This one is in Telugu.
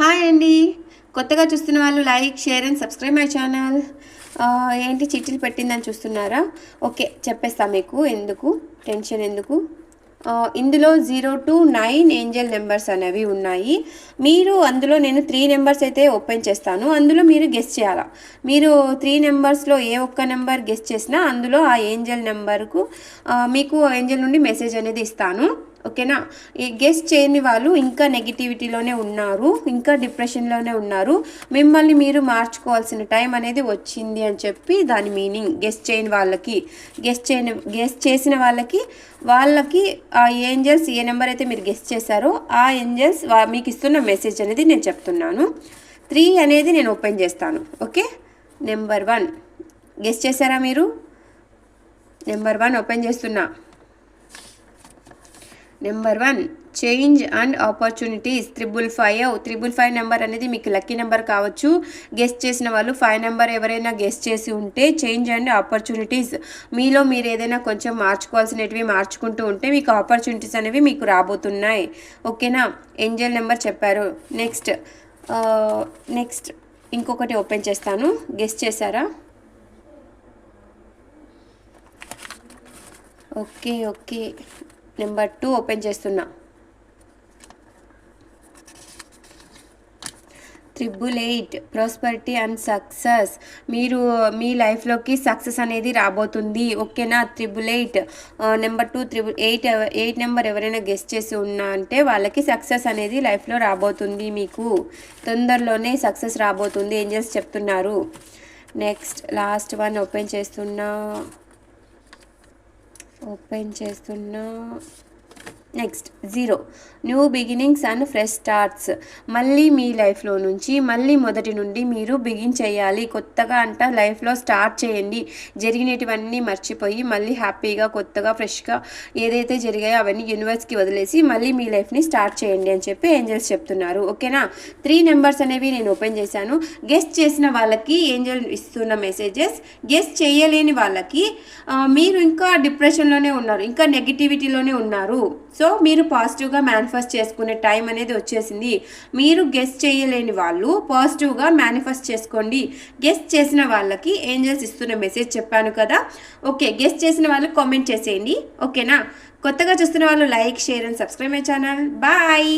హాయ్ అండి. కొత్తగా చూస్తున్న వాళ్ళు like, share and subscribe my channel. ఏంటి చిట్టీలు పెట్టిందని చూస్తున్నారా? ఓకే, చెప్పేస్తా మీకు. ఎందుకు టెన్షన్ ఎందుకు. ఇందులో 0 to 9 ఏంజల్ నెంబర్స్ అనేవి ఉన్నాయి. మీరు అందులో నేను 3 నెంబర్స్ అయితే ఓపెన్ చేస్తాను. అందులో మీరు గెస్ చేయాలా. మీరు 3 నెంబర్స్లో ఏ ఒక్క నెంబర్ గెస్ చేసినా అందులో ఆ ఏంజల్ నెంబర్కు మీకు ఏంజల్ నుండి మెసేజ్ అనేది ఇస్తాను. ఓకేనా? ఈ గెస్ట్ చేయని వాళ్ళు ఇంకా నెగిటివిటీలోనే ఉన్నారు, ఇంకా డిప్రెషన్లోనే ఉన్నారు. మిమ్మల్ని మీరు మార్చుకోవాల్సిన టైం అనేది వచ్చింది అని చెప్పి దాని మీనింగ్. గెస్ట్ చేయని వాళ్ళకి, గెస్ట్ చేసిన వాళ్ళకి ఆ ఏంజల్స్ ఏ నెంబర్ అయితే మీరు గెస్ట్ చేశారో ఆ ఏంజల్స్ మీకు ఇస్తున్న మెసేజ్ అనేది నేను చెప్తున్నాను. 3 అనేది నేను ఓపెన్ చేస్తాను. ఓకే, నెంబర్ 1 గెస్ట్ చేశారా మీరు? నెంబర్ 1 ఓపెన్ చేస్తున్నా. Number 1 change and opportunities 555 number అనేది మీకు లక్కీ నెంబర్ కావచ్చు. గెస్ట్ చేసిన వాళ్ళు 5 నెంబర్ ఎవరైనా గెస్ట్ చేసి ఉంటే చేంజ్ అండ్ ఆపర్చునిటీస్, మీలో మీరు ఏదైనా కొంచెం మార్చుకోవాల్సినవి మార్చుకుంటూ ఉంటే మీకు ఆపర్చునిటీస్ అనేవి మీకు రాబోతున్నాయి. ఓకేనా? ఏంజల్ నెంబర్ చెప్పారు. నెక్స్ట్ ఇంకొకటి ఓపెన్ చేస్తాను. గెస్ట్ చేశారా? ఓకే, నెంబర్ 2 ఓపెన్ చేస్తున్నా. 888 ప్రాస్పరిటీ అండ్ సక్సెస్, మీరు మీ లైఫ్లోకి సక్సెస్ అనేది రాబోతుంది. ఓకేనా? 888 నెంబర్ 2 888 నెంబర్ ఎవరైనా గెస్ట్ చేసి ఉన్నా అంటే వాళ్ళకి సక్సెస్ అనేది లైఫ్లో రాబోతుంది. మీకు తొందరలోనే సక్సెస్ రాబోతుంది ఏంజల్స్ చెప్తున్నారు. నెక్స్ట్ లాస్ట్ 1 ఓపెన్ చేస్తున్నా. Next 0 new beginnings and fresh starts, మళ్ళీ మీ లైఫ్లో నుంచి మళ్ళీ మొదటి నుండి మీరు బిగిన్ చేయాలి. కొత్తగా లైఫ్లో స్టార్ట్ చేయండి. జరిగినటువన్నీ మర్చిపోయి మళ్ళీ హ్యాపీగా కొత్తగా ఫ్రెష్గా ఏదైతే జరిగాయో అవన్నీ యూనివర్స్కి వదిలేసి మళ్ళీ మీ లైఫ్ని స్టార్ట్ చేయండి అని చెప్పి ఏంజల్స్ చెప్తున్నారు. ఓకేనా? 3 నెంబర్స్ అనేవి నేను ఓపెన్ చేశాను. గెస్ట్ చేసిన వాళ్ళకి ఏంజల్ ఇస్తున్న మెసేజెస్, గెస్ట్ చేయలేని వాళ్ళకి మీరు ఇంకా డిప్రెషన్లోనే ఉన్నారు, ఇంకా నెగిటివిటీలోనే ఉన్నారు. సో మీరు పాజిటివ్గా మేనిఫెస్ట్ చేసుకునే టైం అనేది వచ్చేసింది. మీరు గెస్ట్ చేయలేని వాళ్ళు పాజిటివ్గా మేనిఫెస్ట్ చేసుకోండి. గెస్ట్ చేసిన వాళ్ళకి ఏంజల్స్ ఇస్తున్న మెసేజ్ చెప్పాను కదా. ఓకే, గెస్ట్ చేసిన వాళ్ళు కామెంట్ చేసేయండి. ఓకేనా? కొత్తగా చూస్తున్న వాళ్ళు like, share and subscribe my channel. Bye.